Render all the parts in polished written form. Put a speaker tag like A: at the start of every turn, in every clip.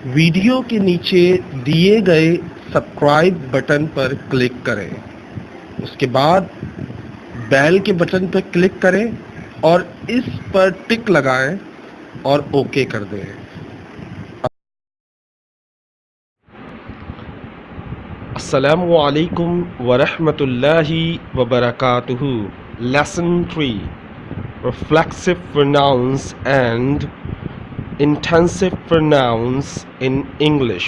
A: Video के नीचे दिए गए सब्सक्राइब बटन पर क्लिक करें। उसके बाद बेल के बटन पर क्लिक करें और इस पर टिक लगाएं और ओके कर दें।
B: अस्सलामु अलैकुम वरहमतुल्लाहि वबरकातुहू। Lesson 3, reflexive pronouns and intensive pronouns in English.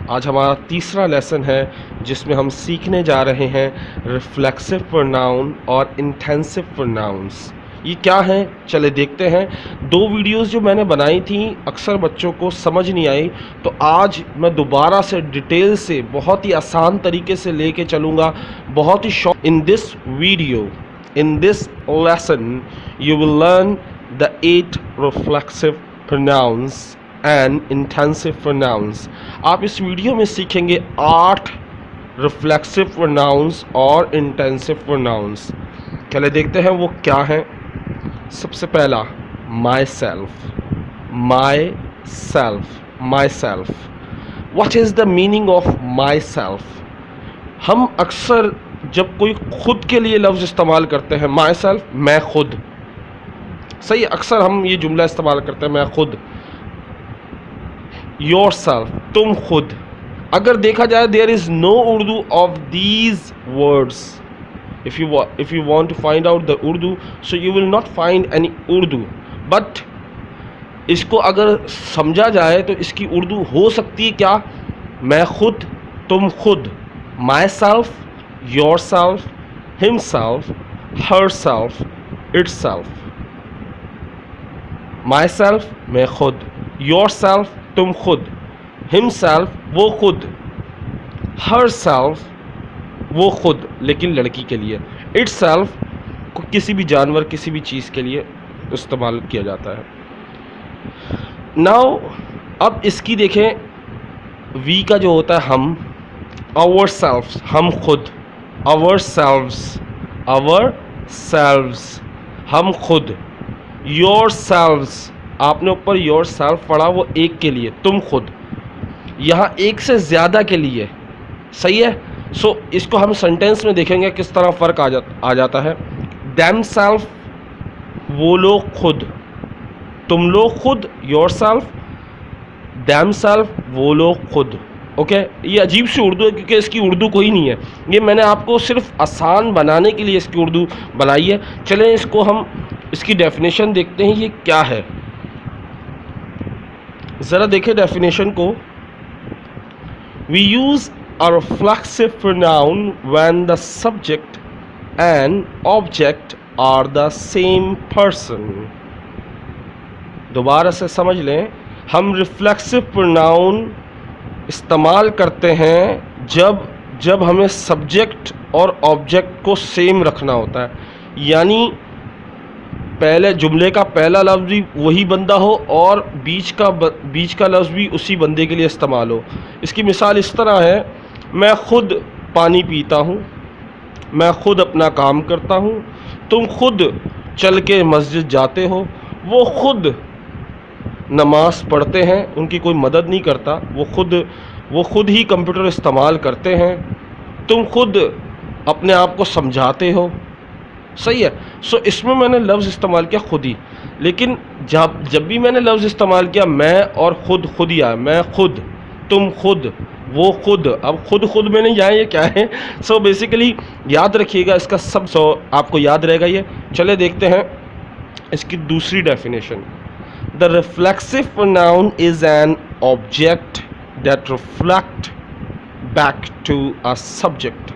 B: आज हमारा तीसरा लेसन है जिसमें हम सीखने जा रहे हैं रिफ्लेक्सिव प्रोनाउन और इंटेंसिव प्रोनाउंस। ये क्या है, चले देखते हैं। दो वीडियोस जो मैंने बनाई थी अक्सर बच्चों को समझ नहीं आई, तो आज मैं दोबारा से डिटेल से बहुत ही आसान तरीके से लेके चलूँगा, बहुत ही short. In this video, in this lesson you will learn the 8 reflexive pronouns and intensive pronouns. आप इस वीडियो में सीखेंगे 8 रिफ्लेक्सिव प्रोनाउंस और इंटेंसिव प्रोनाउंस। चले देखते हैं वो क्या है। सबसे पहला myself, myself, myself. What is the meaning of myself? हम अक्सर जब कोई खुद के लिए लफ्ज़ इस्तेमाल करते हैं, माई सेल्फ, मैं खुद, सही, अक्सर हम ये जुमला इस्तेमाल करते हैं, मैं खुद। योर सेल्फ, तुम खुद। अगर देखा जाए there is no Urdu of these words. if you want to find out the Urdu, so you will not find any Urdu, but इसको अगर समझा जाए तो इसकी उर्दू हो सकती है क्या? मैं खुद, तुम खुद, my self, your self, him self, her self, it self. My self, मैं खुद, योर सेल्फ, तुम खुद, हिम सेल्फ, वो खुद, हर सेल्फ, वो खुद लेकिन लड़की के लिए, इट सेल्फ को किसी भी जानवर, किसी भी चीज़ के लिए इस्तेमाल किया जाता है। नाउ अब इसकी देखें, वी का जो होता है हम, आवर सेल्फ्स, हम खुद, आवर सेल्व्स, आवर सेल्व्स, हम खुद। योर सेल्व्स, आपने ऊपर योर सेल्फ पढ़ा, वो एक के लिए, तुम खुद। यहाँ एक से ज़्यादा के लिए, सही है। सो इसको हम सेंटेंस में देखेंगे किस तरह फ़र्क आ जाता है। दैम सेल्फ, वो लोग खुद, तुम लोग खुद, योर सेल्फ, दैम सेल्फ, वो लोग खुद। ओके, ये अजीब सी उर्दू है क्योंकि इसकी उर्दू कोई नहीं है, ये मैंने आपको सिर्फ आसान बनाने के लिए इसकी उर्दू बनाई है। चलें इसको हम, इसकी डेफिनेशन देखते हैं ये क्या है। ज़रा देखें डेफिनेशन को। We use a reflexive pronoun when the subject and object are the same person। दोबारा से समझ लें, हम रिफ्लेक्सिव प्रोनाउन इस्तेमाल करते हैं जब हमें सब्जेक्ट और ऑब्जेक्ट को सेम रखना होता है, यानी पहले जुमले का पहला लफ्ज़ भी वही बंदा हो और बीच का लफ्ज़ भी उसी बंदे के लिए इस्तेमाल हो। इसकी मिसाल इस तरह है, मैं खुद पानी पीता हूँ, मैं खुद अपना काम करता हूँ, तुम खुद चल के मस्जिद जाते हो, वो खुद नमाज पढ़ते हैं, उनकी कोई मदद नहीं करता, वो खुद ही कंप्यूटर इस्तेमाल करते हैं, तुम खुद अपने आप को समझाते हो, सही है। सो इसमें मैंने लफ्ज़ इस्तेमाल किया खुद ही, लेकिन जब भी मैंने लफ्ज़ इस्तेमाल किया मैं और खुद ही आया, मैं खुद, तुम खुद, वो खुद। अब खुद में नहीं जाए, ये क्या है। सो बेसिकली याद रखिएगा इसका सब, आपको याद रहेगा ये। चले देखते हैं इसकी दूसरी definition. The reflexive pronoun is an object that reflect back to a subject.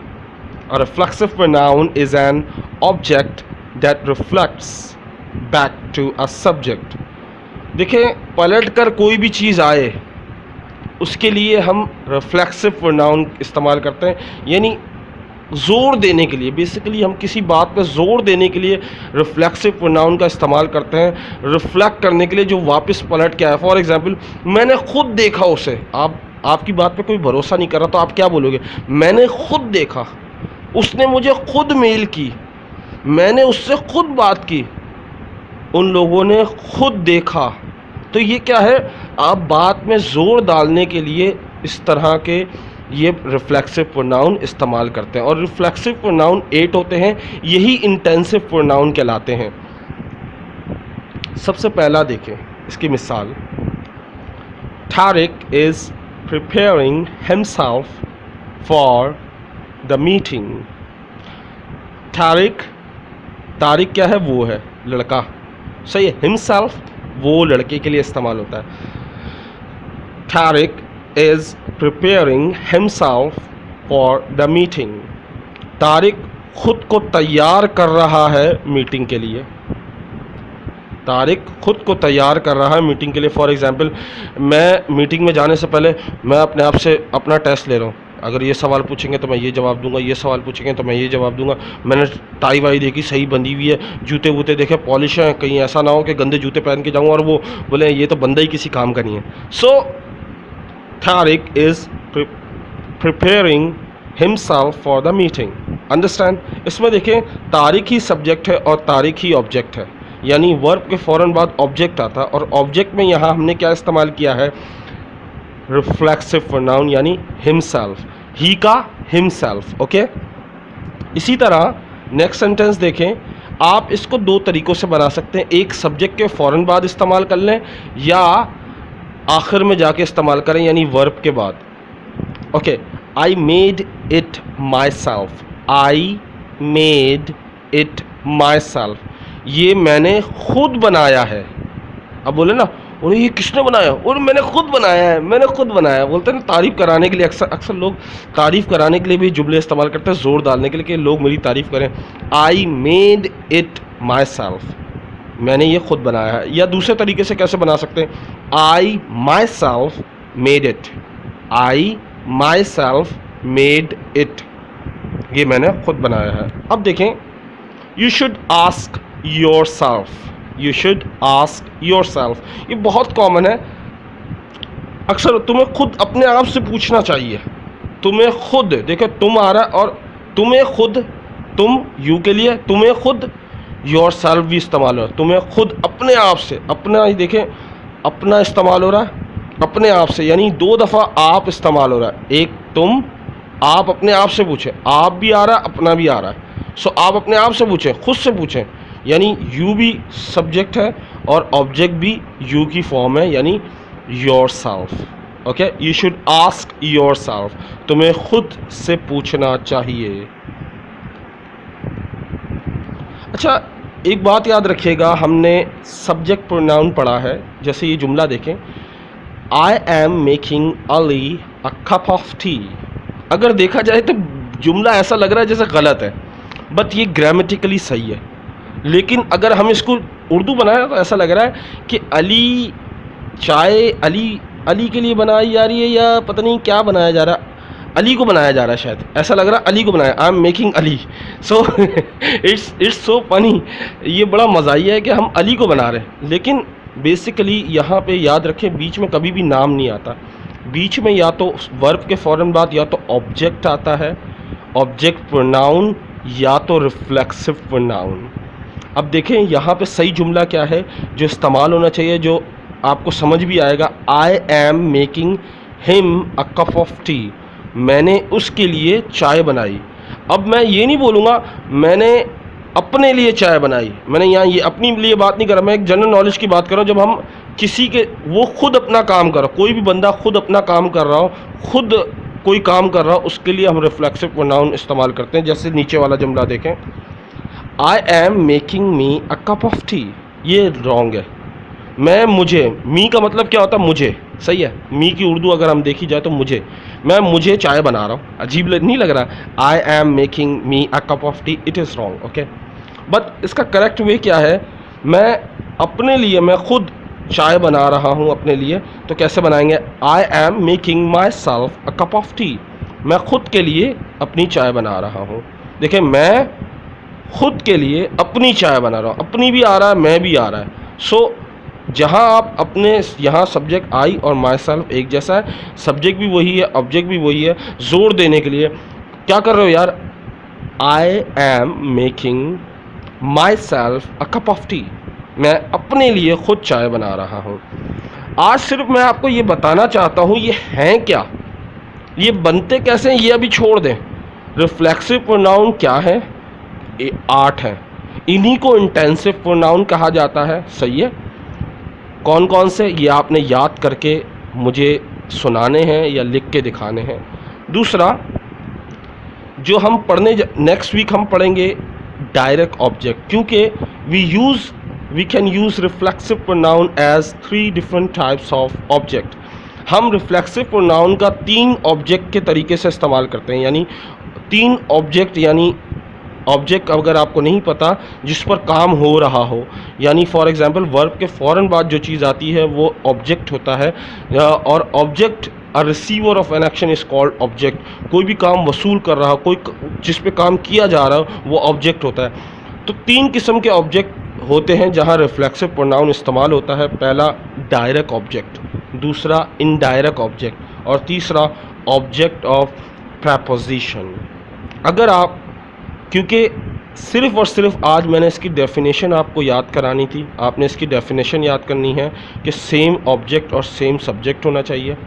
B: A reflexive pronoun is an object that reflects back to a subject। देखें, पलट कर कोई भी चीज़ आए उसके लिए हम रिफ्लेक्सिव प्रोनाउन इस्तेमाल करते हैं, यानी ज़ोर देने के लिए। बेसिकली हम किसी बात पे ज़ोर देने के लिए रिफ्लेक्सिव प्रोनाउन का इस्तेमाल करते हैं, रिफ्लेक्ट करने के लिए जो वापस पलट के आए। फॉर एग्जांपल, मैंने खुद देखा उसे, आपकी बात पे कोई भरोसा नहीं कर रहा तो आप क्या बोलोगे? मैंने खुद देखा, उसने मुझे खुद मेल की, मैंने उससे खुद बात की, उन लोगों ने खुद देखा, तो ये क्या है, आप बात में ज़ोर डालने के लिए इस तरह के ये रिफ्लेक्सिव प्रोनाउन इस्तेमाल करते हैं। और रिफ्लेक्सिव प्रोनाउन 8 होते हैं, यही इंटेंसिव प्रोनाउन कहलाते हैं। सबसे पहला देखें इसकी मिसाल, Tariq is preparing himself for the meeting. Tariq क्या है, वो है लड़का, सही है। हिमसेल्फ वो लड़के के लिए इस्तेमाल होता है। Tariq is preparing himself for the meeting. Tariq खुद को तैयार कर रहा है मीटिंग के लिए। तारिक खुद को तैयार कर रहा है मीटिंग के लिए। फॉर एग्जांपल, मैं मीटिंग में जाने से पहले मैं अपने आप से अपना टेस्ट ले रहा हूँ। अगर ये सवाल पूछेंगे तो मैं ये जवाब दूंगा, ये सवाल पूछेंगे तो मैं ये जवाब दूंगा। मैंने टाई वाई देखी सही बंधी हुई है, जूते वूते देखे पॉलिश हैं, कहीं ऐसा ना हो कि गंदे जूते पहन के जाऊँ और वो बोले ये तो बंदा ही किसी काम का नहीं है। So Tariq is preparing himself for the meeting. Understand? इसमें देखें, तारिक ही सब्जेक्ट है और तारिक ही ऑब्जेक्ट है, यानी वर्ब के फ़ौरन बाद ऑब्जेक्ट आता है। और ऑब्जेक्ट में यहाँ हमने क्या इस्तेमाल किया है, रिफ्लेक्सिव प्रोनाउन यानी हिमसेल्फ, ही का हिमसेल्फ। ओके, इसी तरह नेक्स्ट सेंटेंस देखें, आप इसको दो तरीक़ों से बना सकते हैं। एक सब्जेक्ट के फ़ौरन बाद इस्तेमाल कर लें या आखिर में जाके इस्तेमाल करें, यानी वर्ब के बाद। Okay, I made it my self. I made it my self, ये मैंने खुद बनाया है। अब बोले ना उन्हें ये किसने बनाया, और मैंने खुद बनाया है, मैंने खुद बनाया है। बोलते हैं ना तारीफ़ कराने के लिए, अक्सर लोग तारीफ़ कराने के लिए भी जुमले इस्तेमाल करते हैं, ज़ोर डालने के लिए कि लोग मेरी तारीफ़ करें। I made it my self, मैंने ये खुद बनाया है। या दूसरे तरीके से कैसे बना सकते हैं, I myself made it. I myself made it, ये मैंने खुद बनाया है। अब देखें, you should ask yourself. You should ask yourself, ये बहुत कॉमन है। अक्सर तुम्हें खुद अपने आप से पूछना चाहिए। तुम्हें खुद, देखो तुम आ रहा है और तुम्हें खुद, तुम यू के लिए, तुम्हें खुद योर सेल्फ भी इस्तेमाल हो रहा है। तुम्हें खुद अपने आप से, अपना ही देखें, अपना इस्तेमाल हो रहा है अपने आप से, यानी दो दफ़ा आप इस्तेमाल हो रहा है। एक तुम, आप अपने आप से पूछें, आप भी आ रहा है, अपना भी आ रहा है। सो आप अपने आप से पूछें, खुद से पूछें, यानी यू भी सब्जेक्ट है और ऑब्जेक्ट भी यू की फॉर्म है, यानी your self. Okay, you should ask your self, तुम्हें खुद से पूछना चाहिए। अच्छा, एक बात याद रखिएगा, हमने सब्जेक्ट प्रोनाउन पढ़ा है। जैसे ये जुमला देखें, I am making Ali a cup of T. अगर देखा जाए तो जुमला ऐसा लग रहा है जैसे गलत है, बट ये ग्रामेटिकली सही है। लेकिन अगर हम इसको उर्दू बनाए तो ऐसा लग रहा है कि अली चाय अली के लिए बनाई जा रही है, या पता नहीं क्या बनाया जा रहा है, अली को बनाया जा रहा है, शायद ऐसा लग रहा है अली को बनाया। I am making Ali. So it's so funny, ये बड़ा मज़ाही है कि हम अली को बना रहे हैं। लेकिन बेसिकली यहाँ पे याद रखें, बीच में कभी भी नाम नहीं आता। बीच में या तो वर्ब के फ़ौरन बाद या तो ऑब्जेक्ट आता है, ऑब्जेक्ट प्रोनाउन, या तो रिफ्लेक्सिव प्रोनाउन। अब देखें यहाँ पे सही जुमला क्या है जो इस्तेमाल होना चाहिए, जो आपको समझ भी आएगा। I am making him a cup of T, मैंने उसके लिए चाय बनाई। अब मैं ये नहीं बोलूँगा मैंने अपने लिए चाय बनाई। मैंने यहाँ ये अपनी लिए बात नहीं कर रहा, मैं एक जनरल नॉलेज की बात कर रहा हूँ। जब हम किसी के, वो खुद अपना काम कर रहा हो, कोई भी बंदा खुद अपना काम कर रहा हो, खुद कोई काम कर रहा हो, उसके लिए हम रिफ्लेक्सिव प्रोनाउन इस्तेमाल करते हैं। जैसे नीचे वाला जुमला देखें, I am making me a cup of T, ये रॉन्ग है। मैं, मुझे, मी का मतलब क्या होता है, मुझे, सही है। मी की उर्दू अगर हम देखी जाए तो मुझे, मैं मुझे चाय बना रहा हूँ, अजीब नहीं लग रहा? I am making me a cup of T, it is wrong. Okay, but इसका करेक्ट वे क्या है, मैं अपने लिए, मैं खुद चाय बना रहा हूँ अपने लिए, तो कैसे बनाएंगे? I am making my self a cup of T, मैं खुद के लिए अपनी चाय बना रहा हूँ। देखिए, मैं खुद के लिए अपनी चाय बना रहा हूँ, अपनी भी आ रहा है, मैं भी आ रहा है। सो जहाँ आप अपने, यहाँ सब्जेक्ट आई और माई सेल्फ एक जैसा है, सब्जेक्ट भी वही है, ऑब्जेक्ट भी वही है। जोर देने के लिए क्या कर रहे हो यार? I am making my self a cup of T, मैं अपने लिए खुद चाय बना रहा हूँ। आज सिर्फ मैं आपको ये बताना चाहता हूँ ये हैं क्या, ये बनते कैसे हैं, ये अभी छोड़ दें। रिफ्लेक्सिव प्रोनाउन क्या है? ये 8 हैं। इन्हीं को इंटेंसिव प्रोनाउन कहा जाता है। सही है। कौन कौन से, ये आपने याद करके मुझे सुनाने हैं या लिख के दिखाने हैं। दूसरा जो हम नेक्स्ट वीक हम पढ़ेंगे डायरेक्ट ऑब्जेक्ट, क्योंकि we can use reflexive pronoun as 3 different types of object. हम रिफ्लेक्सिव प्रोनाउन का 3 ऑब्जेक्ट के तरीके से इस्तेमाल करते हैं, यानी 3 ऑब्जेक्ट, यानी ऑब्जेक्ट अगर आपको नहीं पता जिस पर काम हो रहा हो, यानी फॉर एग्जांपल वर्ब के फ़ौरन बाद जो चीज़ आती है वो ऑब्जेक्ट होता है, और object a receiver of an action is called object. कोई भी काम वसूल कर रहा हो, कोई जिस पे काम किया जा रहा हो वो ऑब्जेक्ट होता है। तो 3 किस्म के ऑब्जेक्ट होते हैं जहाँ रिफ्लेक्सिव प्रोनाउन इस्तेमाल होता है। पहला डायरेक्ट ऑब्जेक्ट, दूसरा इनडायरेक्ट ऑब्जेक्ट, और तीसरा ऑब्जेक्ट ऑफ प्रेपोजिशन। अगर आप, क्योंकि सिर्फ़ और सिर्फ आज मैंने इसकी डेफिनेशन आपको याद करानी थी, आपने इसकी डेफिनेशन याद करनी है कि सेम ऑब्जेक्ट और सेम सब्जेक्ट होना चाहिए।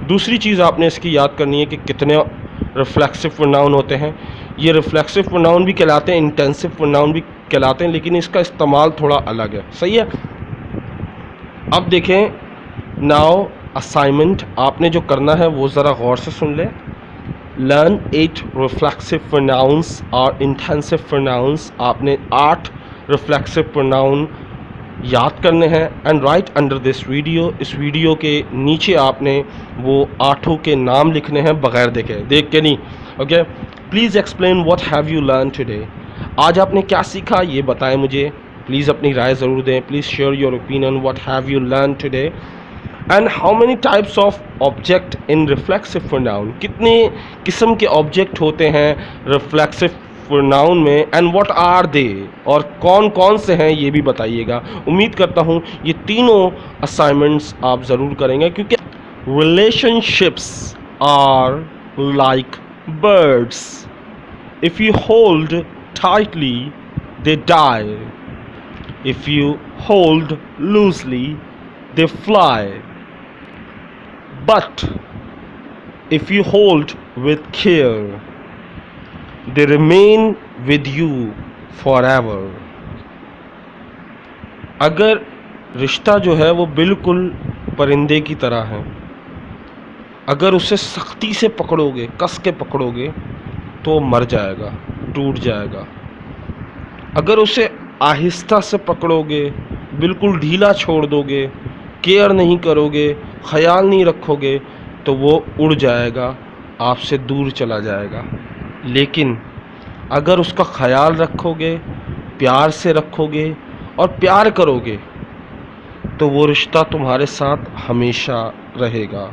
B: दूसरी चीज़ आपने इसकी याद करनी है कि कितने रिफ्लेक्सिव प्रोनाउन होते हैं। ये रिफ्लेक्सिव प्रोनाउन भी कहलाते हैं, इंटेंसिव प्रोनाउन भी कहलाते हैं, लेकिन इसका इस्तेमाल थोड़ा अलग है। सही है। अब देखें, नाउ असाइनमेंट आपने जो करना है वो ज़रा गौर से सुन लें। Learn 8 reflexive pronouns और intensive pronouns। आपने 8 reflexive pronoun याद करने हैं and right under this video. इस वीडियो के नीचे आपने वो 8 के नाम लिखने हैं बगैर देख के नहीं। Okay, please explain what have you learn today. आज आपने क्या सीखा ये बताएं मुझे। प्लीज़ अपनी राय ज़रूर दें। Please share your opinion what have you learn today and how many types of object in reflexive pronoun. कितने किस्म के ऑब्जेक्ट होते हैं रिफ्लेक्सिव प्रोनाउन में एंड व्हाट आर दे, और कौन कौन से हैं ये भी बताइएगा। उम्मीद करता हूँ ये तीनों असाइनमेंट्स आप ज़रूर करेंगे, क्योंकि relationships are like birds, if you hold tightly they die, if you hold loosely they fly, but if you hold with care they remain with you forever। अगर रिश्ता जो है वो बिल्कुल परिंदे की तरह है, अगर उसे सख्ती से पकड़ोगे, कस के पकड़ोगे तो मर जाएगा, टूट जाएगा। अगर उसे आहिस्ता से पकड़ोगे, बिल्कुल ढीला छोड़ दोगे, केयर नहीं करोगे, ख्याल नहीं रखोगे तो वो उड़ जाएगा, आपसे दूर चला जाएगा। लेकिन अगर उसका ख्याल रखोगे, प्यार से रखोगे और प्यार करोगे तो वो रिश्ता तुम्हारे साथ हमेशा रहेगा।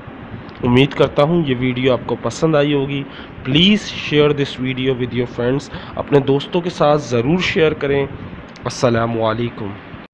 B: उम्मीद करता हूँ ये वीडियो आपको पसंद आई होगी। Please share this video with your friends. अपने दोस्तों के साथ ज़रूर शेयर करें। अस्सलामु अलैकुम।